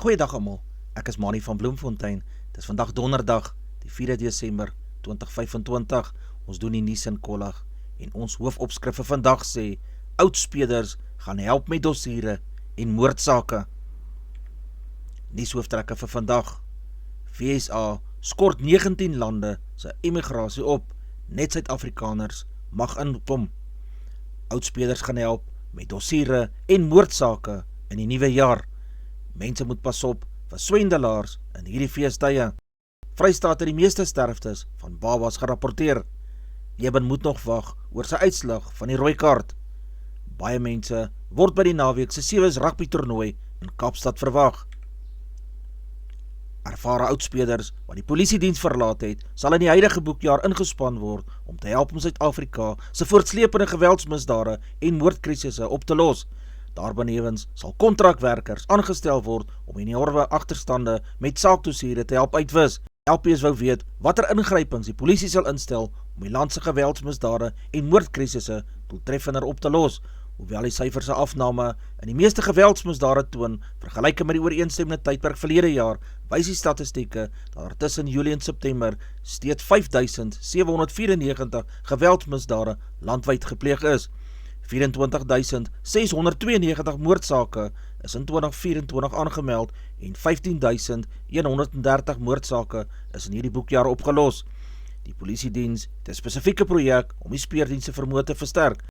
Goeiedag almal, ek is Mani van Bloemfontein. Dit is vandag donderdag, die 4 Desember 2025. Ons doen die nuus in kollig en ons hoofopskrif vir vandag sê: oudspeders gaan help met dossiere en moordsake. Nuushooftrekke vir vandag: FSA skort 19 lande se immigrasie op, net Suid-Afrikaners mag inkom. Oudspeders gaan help met dossiere en moordsake in die nuwe jaar. Mense moet pas op vir swendelaars in hierdie feestydde. Vrystaat het die meeste sterftes van babas gerapporteer. Eben moet nog wag oor sy uitslag van die rooi kaart. Baie mense word by die naweek se Sevens rugby toernooi in Kaapstad verwag. Ervare oudspeders wat die polisiediens verlaat het, sal in die huidige boekjaar ingespan word om te help om Suid-Afrika se voortsleepende geweldsmisdade en moordkrisisse op te los. Daarbenewens sal kontrakwerkers aangestel word om enorme agterstande met saakdossiere te help uitwis. LPS wou weet watter ingrypings die polisie sal instel om die land se geweldsmisdade en moordkrisisse doeltreffender op te los. Hoewel die syfers se afname in die meeste geweldsmisdade toon, vergelyke met die ooreenstemmende tydperk verlede jaar, wys die statistieke dat er tussen Julie en September steeds 5.794 geweldsmisdade landwyd gepleeg is. 24.692 moordsake is in 2024 aangemeld en 15.130 moordsake is in hierdie boekjaar opgelos. Die polisiediens het 'n spesifieke projek om die speurdienste vermoë te versterk.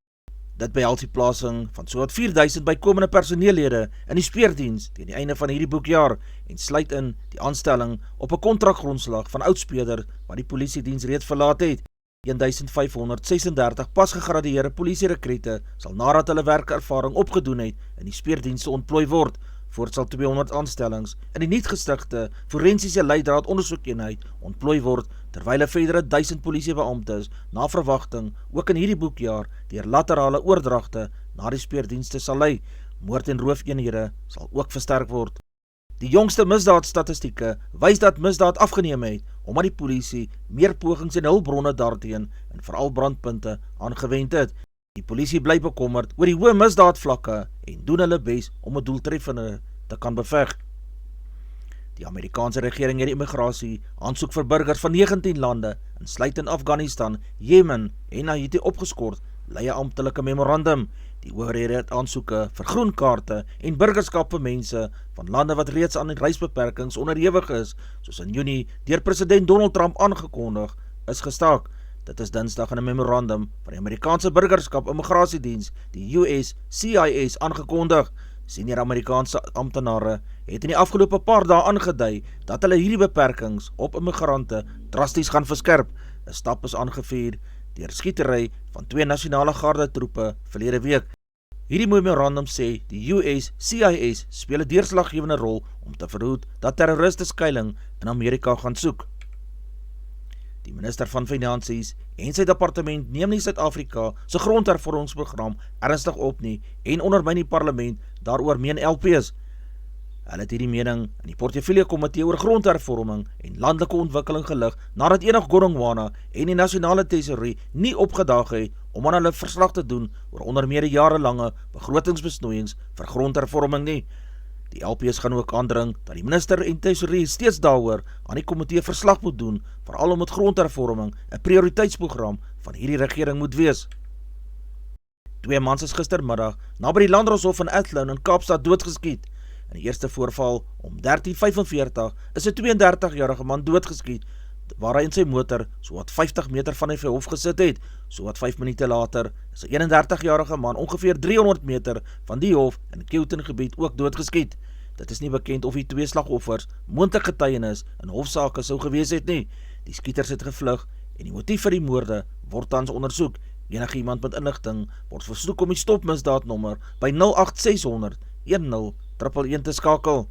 Dit behels die plasing van sowat 4.000 bykomende personeellede in die speurdiens teen die einde van hierdie boekjaar en sluit in die aanstelling op 'n kontrakgrondslag van oudspeders wat die polisiediens reeds verlaat het. 1.536 pas gegradueerde polisierekrute sal nadat hulle werkervaring opgedoen het in die speurdienste ontplooi word. Voort sal 200 aanstellings in die nuut gestigte forensiese leidraad ondersoekeenheid ontplooi word, terwyl 'n verdere 1000 polisiebeamptes na verwagting ook in hierdie boekjaar deur laterale oordragte na die speurdienste sal lei. Moord- en roofeenhede sal ook versterk word. Die jongste misdaadstatistieke wys dat misdaad afgeneem het, omdat die polisie meer pogings en hulpbronne daarteen en veral brandpunte aangewend het. Die polisie bly bekommerd oor die hoë misdaadvlakke en doen hulle bes om 'n doeltreffende te kan beveg. Die Amerikaanse regering het die immigrasie aansoek vir burgers van 19 lande, insluitend Afghanistan, Jemen en Haiti opgeskort, lei 'n amptelike memorandum. Die owerhede het aansoeke vir groenkaarte en burgerskap vir mense van lande wat reeds aan reisbeperkings onderhewig is, soos in Junie deur president Donald Trump aangekondig, is gestaak. Dit is Dinsdag in 'n memorandum van die Amerikaanse burgerskap immigrasiediens, die USCIS, aangekondig. Senior Amerikaanse amptenare het in die afgelope paar dae aangedui dat hulle hierdie beperkings op immigrante drasties gaan verskerp. 'n Stap is aangevuur deur skietery van 2 nasionale gardetroepe verlede week. Hierdie memorandum sê die USCIS speel 'n deurslaggewende rol om te verhoed dat terroriste skuilings in Amerika gaan soek. Die minister van Finansies en sy departement neem nie Suid-Afrika se grondhervormingsprogram ernstig op nie en ondermyn die parlement daaroor, meen LPS. Hulle het hierdie mening in die portefeulje komitee oor grondhervorming en landelike ontwikkeling gelig nadat Enoch Godongwana en die nasionale tesourie nie opgedaag het om aan hulle verslag te doen oor onder meer jarelange begrotingsbesnoeiings vir grondhervorming nie. Die LPS gaan ook aandring dat die minister en tesourie steeds daaroor aan die komitee verslag moet doen, veral omdat grondhervorming 'n prioriteitsprogram van hierdie regering moet wees. 2 mans is gistermiddag naby die Landdroshof in Athlone in Kaapstad doodgeskiet. In die eerste voorval om 13:45 is 'n 32-jarige man doodgeskiet, waar hy in sy motor sowat 50 meter van die hof gesit het. Sowat 5 minute later is 'n 31-jarige man ongeveer 300 meter van die hof in Kilton gebied ook doodgeskiet. Dit is nie bekend of die 2 slagoffers moontlik getuienis in hofsaake sou gewees het nie. Die skieters het gevlug en die motief vir die moorde word tans ondersoek. Enige iemand met inligting word versoek om die stopmisdaadnommer by 08600 1011 te skakel.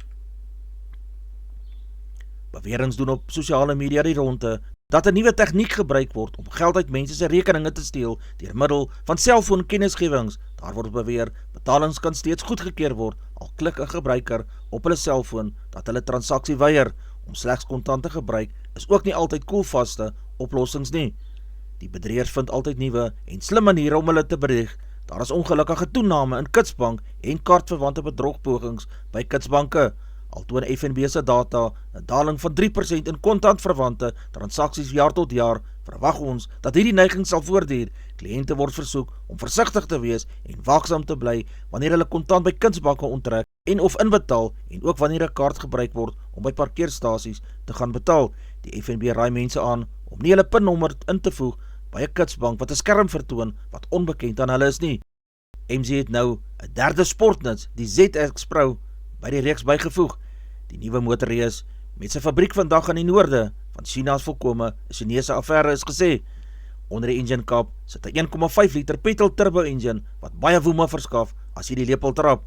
Beweringe doen op sosiale media die ronde dat 'n nuwe tegniek gebruik word om geld uit mense se rekeninge te steel deur middel van selfoonkennisgewings. Daar word beweer betalings kan steeds goedgekeur word al klik 'n gebruiker op hulle selfoon dat hulle transaksie weier. Om slegs kontant te gebruik is ook nie altyd koelvaste oplossings nie. Die bedrieërs vind altyd nuwe en slim maniere om hulle te bedrieg. Daar is ongelukkige toename in kitsbank en kaartverwante bedrogpogings by kitsbanke. Al toon FNB se data 'n daling van 3% in kontantverwante transaksies jaar tot jaar, verwag ons dat hierdie neiging sal voortduur. Kliënte word versoek om versigtig te wees en waaksaam te bly wanneer hulle kontant by kunsbanke onttrek en of inbetaal en ook wanneer 'n kaart gebruik word om by parkeerstasies te gaan betaal. Die FNB raai mense aan om nie hulle pinnommer in te voeg by 'n kunsbank wat 'n skerm vertoon wat onbekend aan hulle is nie. MG het nou 'n derde sportnuts, die ZX Pro, by die reeks bygevoeg. Die nuwe motorreus met sy fabriek vandag aan die noorde van China is volkome 'n Chinese affære is gesê. Onder die engine cap sit 'n 1,5 liter petrol turbo engine wat baie woema verskaf as jy die lepel trap.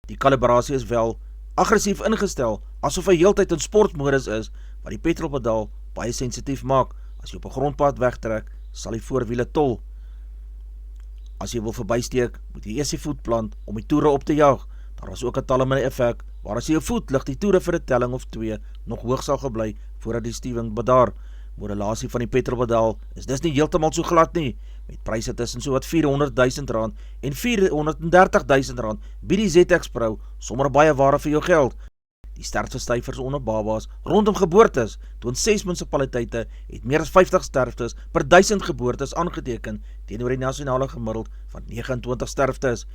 Die kalibrasie is wel aggressief ingestel, asof hy heeltyd in sportmodus is, wat die petrolpedaal baie sensitief maak. As jy op 'n grondpad wegtrek, sal die voorwiele tol. As jy wil verbysteek, moet jy eers die voet plant om die toere op te jaag. Daar was ook 'n talmende effek, waar as jy jou voet lig die toere vir 'n telling of 2 nog hoog sal gebly voordat die stuwing bedaar. Modulasie van die petrolpedaal is dus nie heeltemal so glad nie, met pryse tussen so wat R400.000 en R430.000 bied die ZX Pro sommer baie ware vir jou geld. Die sterftesyfers onder babas rondom geboortes toon 6 munisipaliteite het meer as 50 sterftes per 1000 geboortes aangeteken teenoor die nasionale gemiddeld van 29 sterftes.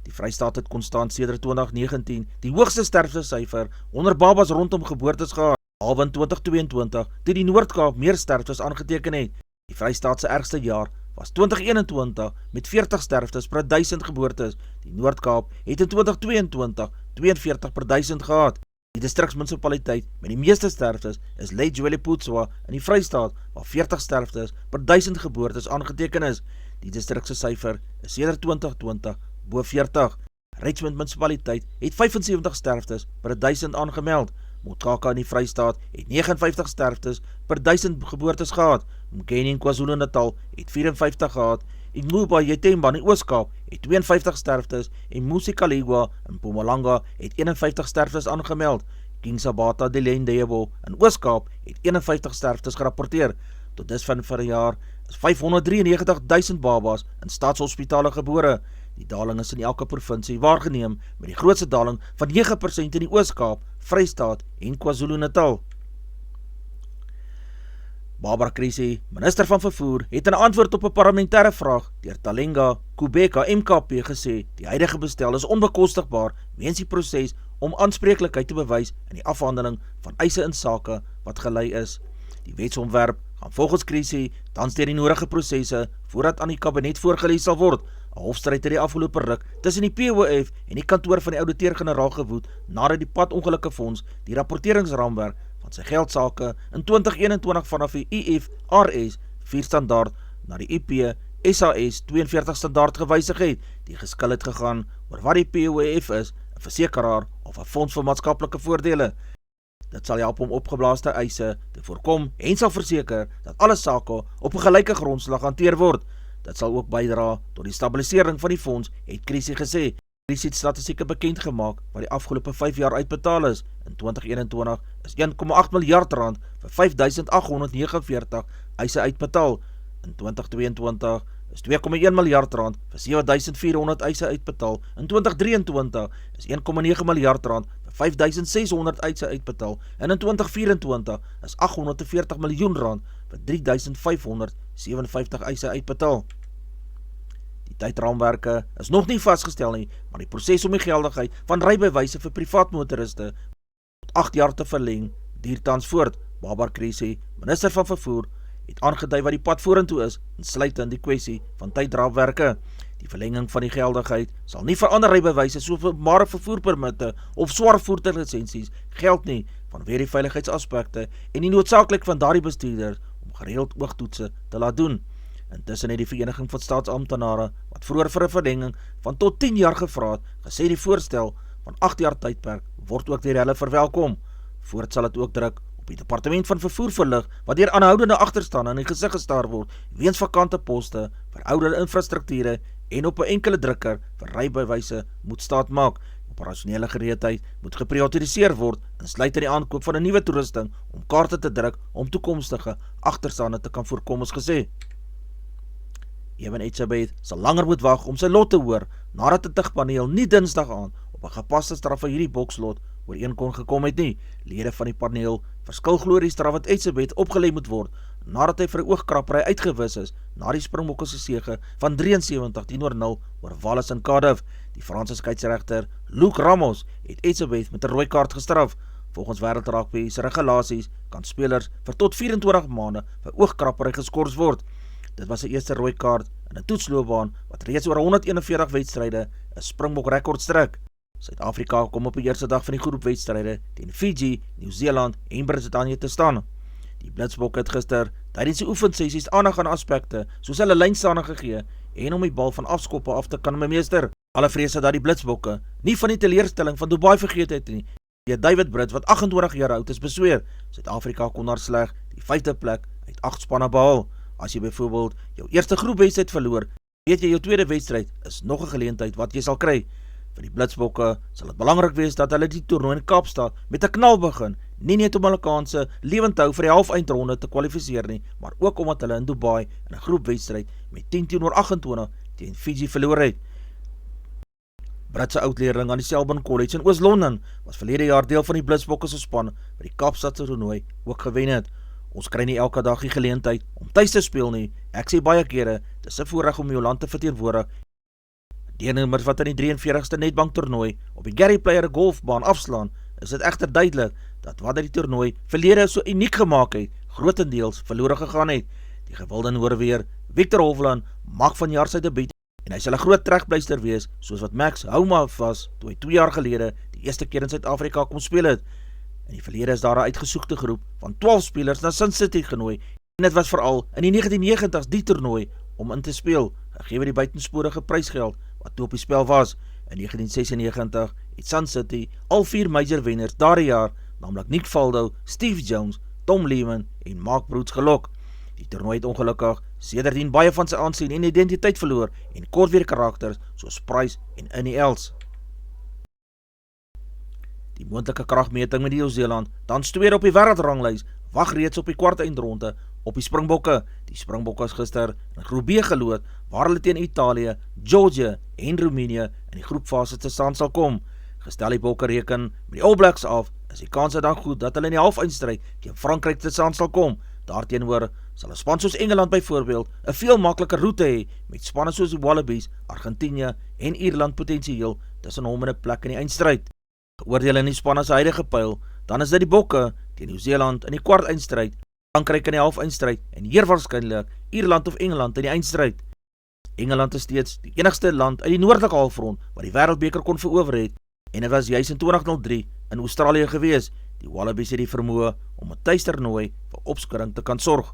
Die Vrystaat het konstant sedert 2019 die hoogste sterftesyfer onder babas rondom geboortes gehad, behalwe in 2022 toe die Noord-Kaap meer sterftes aangeteken het. Die Vrystaat se ergste jaar was 2021 met 40 sterftes per 1000 geboortes. Die Noord-Kaap het in 2022 42 per 1000 gehad. Die distriksmunisipaliteit met die meeste sterftes is Leyte-Joelipotswa in die Vrystaat, waar 40 sterftes per 1000 geboortes aangeteken is. Die distrikse syfer is sedert 2020 bo 40. Richmond munisipaliteit het 75 sterftes per 1000 aangemeld. Motkaka in die Vrystaat het 59 sterftes per 1000 geboortes gehad. Mgeni in KwaZulu-Natal het 54 gehad. Ingquba Yetemba in die Oos-Kaap het 52 sterftes en Musikaliwa in Mpumalanga het 51 sterftes aangemeld. King Sabata Delendebo in Oos-Kaap het 51 sterftes gerapporteer. Tot dis van die jaar is 593.000 babas in staatshospitale gebore. Die daling is in elke provinsie waargeneem met die grootste daling van 9% in die Oos-Kaap, Vrystaat en KwaZulu-Natal. Barbara Krisi, minister van vervoer, het in antwoord op 'n parlementêre vraag deur Talenga Kubeka MKP gesê die huidige bestel is onbekostigbaar weens die proses om aanspreeklikheid te bewys in die afhandeling van eise in sake wat gelei is. Die wetsontwerp gaan volgens Krisi tans deur die nodige prosesse voordat aan die kabinet voorgelê sal word. 'n Hofstryd het die afgelope ruk tussen die POF en die kantoor van die ouditeur-generaal gewoed nadat die padongelukkefonds die rapporteringsraamwerk van sy geldsake in 2021 vanaf die IFRS 4 standaard na die IP SAS 42 standaard gewysig het. Die geskil het gegaan oor wat die POF is, 'n versekeraar of 'n fonds vir maatskaplike voordele. Dit sal help om opgeblaaste eise te voorkom en sal verseker dat alle sake op 'n gelyke grondslag hanteer word. Dit sal ook bydra tot die stabilisering van die fonds, het Krisi gesê. Krisi het statistieke bekend gemaak wat die afgelope 5 jaar uitbetaal is. In 2021 is 1,8 miljard rand vir 5.849 eise uitbetaal. In 2022 is 2,1 miljard rand vir 7.400 eise uitbetaal. In 2023 is 1,9 miljard rand vir 5.600 eise uitbetaal. En in 2024 is 840 miljoen rand vir 3.557 eise uitbetaal. Die tydraamwerke is nog nie vasgestel nie, maar die proses om die geldigheid van rybewyse vir privaat motoriste tot 8 jaar te verleng, duur tans voort. Barbara Krisi, minister van vervoer, het aangedui wat die pad vorentoe is, insluitend die kwessie van tydraamwerke. Die verlenging van die geldigheid sal nie vir ander rybewyse soos openbare vervoerpermitte of swaar voertuiglisensies geld nie, vanweë die veiligheidsaspekte en die noodsaaklik van daardie bestuurders om gereeld oogtoetse te laat doen. Intussen het die Vereniging van Staatsamptenare, wat vroeër vir 'n verlenging van tot 10 jaar gevra het, gesê die voorstel van 8 jaar tydperk word ook deur hulle verwelkom. Voort sal dit ook druk op die Departement van Vervoer verlig, wat deur aanhoudende agterstande in die gesig gestaar word, weens vakante poste, verouderde infrastrukture en op 'n enkele drukker vir rybewyse moet staatmaak. Operasionele gereedheid moet geprioritiseer word, insluitend die aankoop van 'n nuwe toerusting om kaarte te druk om toekomstige agterstande te kan voorkom, is gesê. Ewen Etzebeth sal langer moet wag om sy lot te hoor, nadat 'n tugpaneel nie Dinsdag aan op 'n gepaste straf vir hierdie bokslot ooreen kon gekom het nie. Lede van die paneel verskil glo die straf wat Etzebeth opgelê moet word, nadat hy vir 'n oogkrappery uitgewis is, na die Springbokke se sege van 73-0 oor Wallis en Cardiff. Die Franse skeieregter Luc Ramos het Etzebeth met 'n rooi kaart gestraf. Volgens wêreldrugby se regulasies kan spelers vir tot 24 maande vir oogkrappery geskort word. Dit was sy eerste rooi kaart in 'n toetsloopbaan wat reeds oor 141 wedstryde 'n Springbok rekord strek. Suid-Afrika kom op die eerste dag van die groepwedstryde teen Fiji, Nieu-Seeland en Brittanje te staan. Die Blitsbokke het gister tydens die oefensessies aandag aan aspekte soos hulle lynstaande gegee en om die bal van afskoppe af te kan meester. Alle vrees dat die Blitsbokke nie van die teleurstelling van Dubai vergeet het nie. Die David Brits wat 28 jaar oud is besweer. Suid-Afrika kon daar sleg die 5de plek uit 8 spanne behaal. As jy byvoorbeeld jou eerste groepwedstryd verloor, weet jy jou tweede wedstryd is nog 'n geleentheid wat jy sal kry. Vir die Blitsbokke sal dit belangrik wees dat hulle die toernooi in Kaapstad met 'n knal begin, nie net om hulle kanse lewend te hou vir die halfeindronde te kwalifiseer nie, maar ook omdat hulle in Dubai in 'n groepwedstryd met 10-28 teen Fiji verloor het. Britse oudleerling aan die Selborne College in Oos-London was verlede jaar deel van die Blitsbokke se span wat die Kaapstadse toernooi ook gewen het. Ons kry nie elke dag die geleentheid om tuis te speel nie. Ek sê baie kere, dis 'n voorreg om jou land te verteenwoordig. Deelnemers wat in die 43ste netbank toernooi op die Gary Player golfbaan afslaan, is dit egter duidelik dat wat die toernooi verlede so uniek gemaak het, grootendeels verlore gegaan het. Die gewilde Noorweër, Victor Hovland, maak vanjaar sy debuut en hy sal 'n groot trekpleister wees, soos wat Max Homa was toe hy 2 jaar gelede die eerste keer in Suid-Afrika kom speel het. In die verlede is daar 'n uitgesoekte groep van 12 spelers na Sun City genooi en dit was veral in die 1990s die toernooi om in te speel, gegee die buitensporige prysgeld wat toe op die spel was. In 1996 het Sun City al 4 major wenners daardie jaar, naamlik Nick Faldo, Steve Jones, Tom Lehman en Mark Brooks gelok. Die toernooi het ongelukkig sedertdien baie van sy aansien en identiteit verloor en kort weer karakters soos Price en Annie Els. Die moontlike kragmeting met Nieu-Seeland, tans tweede op die wêreldranglys, wag reeds op die kwart eindronde op die Springbokke. Die Springbokke is gister in groep B geloot, waar hulle teen Italië, Georgië en Roemenië in die groepfase te staan sal kom. Gestel die Bokke reken met die All Blacks af, is die kanse dan goed dat hulle in die halfeindstryd teen Frankryk te staan sal kom. Daarteenoor sal 'n span soos Engeland byvoorbeeld 'n veel makliker roete hê met spanne soos die Wallabies, Argentinië en Ierland potensieel tussen hom en 'n plek in die eindstryd. Geoordeel in die spanne se huidige pyl, dan is dit die Bokke teen Nieu-Seeland in die kwart eindstryd, Frankryk in die halfeindstryd en hier waarskynlik Ierland of Engeland in die eindstryd. Engeland is steeds die enigste land uit die noordelike halfrond wat die wêreldbeker kon verower het en dit was juis in 2003 in Australië gewees. Die Wallabies het die vermoë om 'n tuistoernooi vir opskudding te kan sorg.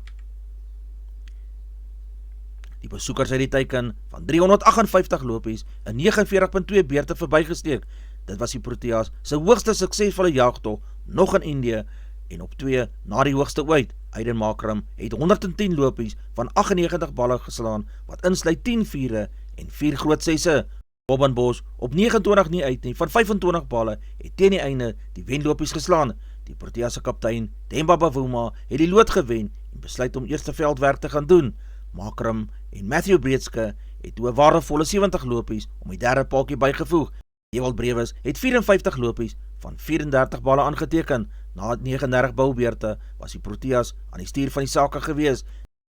Die besoekers het die teiken van 358 lopies in 49.2 beurte verbygesteek. Dit was die Proteas se hoogste suksesvolle jagtog nog in Indië en op 2 na die hoogste ooit. Aiden Markram het 110 lopies van 98 balle geslaan wat insluit 10 viere en 4 groot sesse. Bob Bos op 29 nie uit nie van 25 balle het teen die einde die wenlopies geslaan. Die Proteas se kaptein Themba Bavuma het die lood gewen en besluit om eerste veldwerk te gaan doen. Markram en Matthew Breedske het 'n waardevolle 70 lopies om die derde paaltjie bygevoeg. Ewald Brewis het 54 lopies van 34 balle aangeteken. Na 39 boubeurte was die Proteas aan die stuur van die sake gewees.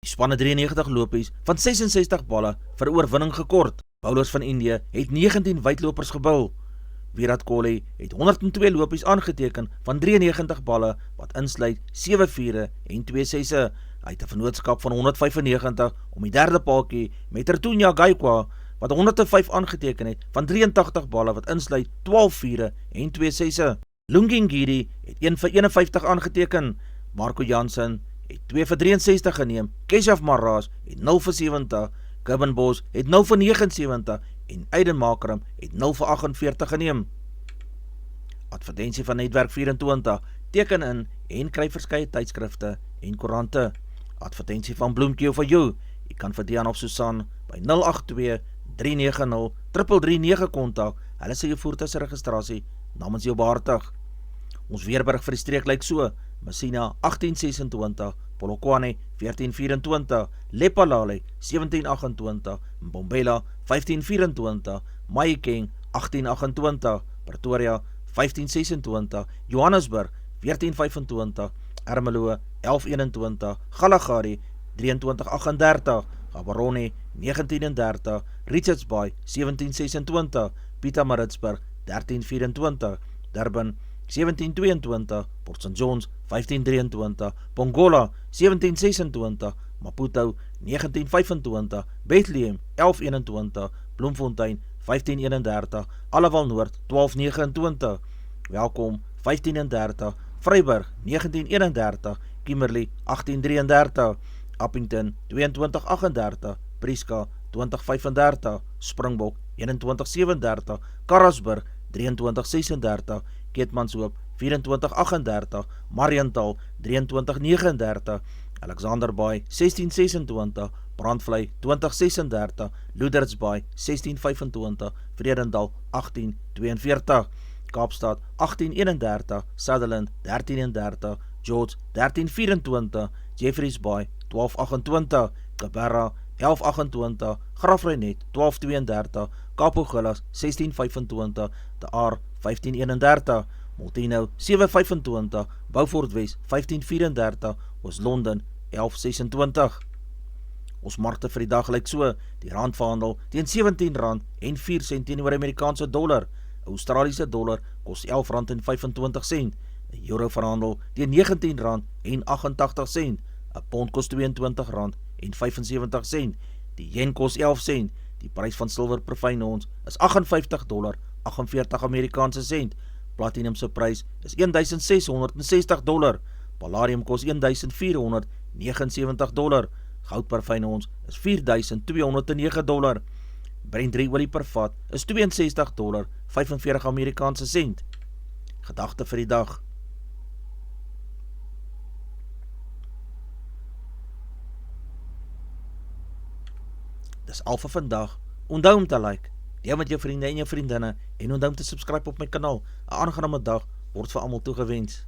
Die span het 93 lopies van 66 balle vir 'n oorwinning gekort. Bowlers van Indië het 19 wydlopers gebul. Virat Kohli het 102 lopies aangeteken van 93 balle wat insluit 7 viere en 2 sesse. Hy het 'n vennootskap van 195 om die derde paaltjie met Ratunya Gaikwad wat 105 aangeteken het van 83 balle wat insluit 12 viere en 2 sesse. Lungi Ngidi het 1 vir 51 aangeteken. Marco Jansen het 2 vir 63 geneem. Keshav Maharaj het 0 vir 70. Gavin Bos het 0 vir 79 en Aiden Markram het 0 vir 48 geneem. Advertensie van Netwerk 24 teken in en kry verskeie tydskrifte en koerante. Advertensie van Bloemtjie vir jou. Jy kan vir Dian of Susan by 082-390-3339 kontak. Hulle sê jou voertuig se registrasie namens jou behartig. Ons weerberig vir die streek lyk so: Messina 1826, Polokwane 1424, Lephalale 1728, Mbombela 1524, Mahikeng 1828, Pretoria 1526, Johannesburg 1425, Ermelo 1121, Galagari 2338, Gaborone 1930, Richards Bay 1726, Pietermaritzburg 1324, Durban 1722, Port St. John's 1523, Pongola 1726, Maputo 1925, Bethlehem 1121, Bloemfontein 1531, Allewal Noord 1229, Welkom 1530, Vryburg 1931, Kimberley 1833, Appington 2238, Prieska 2035, Springbok 2137, Karasburg 2336, Keetmanshoop 2438, Mariental 2339, Alexanderbaai 1626, Brandvlei 2036, Loedertsbaai 1625, Vredendal 1842, Kaapstad 1831, Sutherland 1330, George 1324, Jeffreys Bay 1228, Cabarra 1128, Grafreinet 1232, Kaapogillas 1625, De Aar 1531, Molteno 725, Beaufort Wes 1534, Oos-London 1126. Ons markte vir die dag lyk so, die rand verhandel teen R17.04 teenoor Amerikaanse dollar, Australiese dollar kos R11.25, 'n euro verhandel teen R19.88, 'n pond kos R22.75, die yen kos 11 sent, die prys van silwer per fyn ons is $58.48 Amerikaanse sent, platinum se prys is $1,660, palladium kos $1,479, goud per fyn ons is $4,209, Brent olie per vat is $62.45 Amerikaanse sent. Gedagte vir die dag. Dis al vir vandag. Onthou om te like, deel met jou vriende en jou vriendinne en onthou om te subscribe op my kanaal. 'n Aangename dag word vir almal toegewens.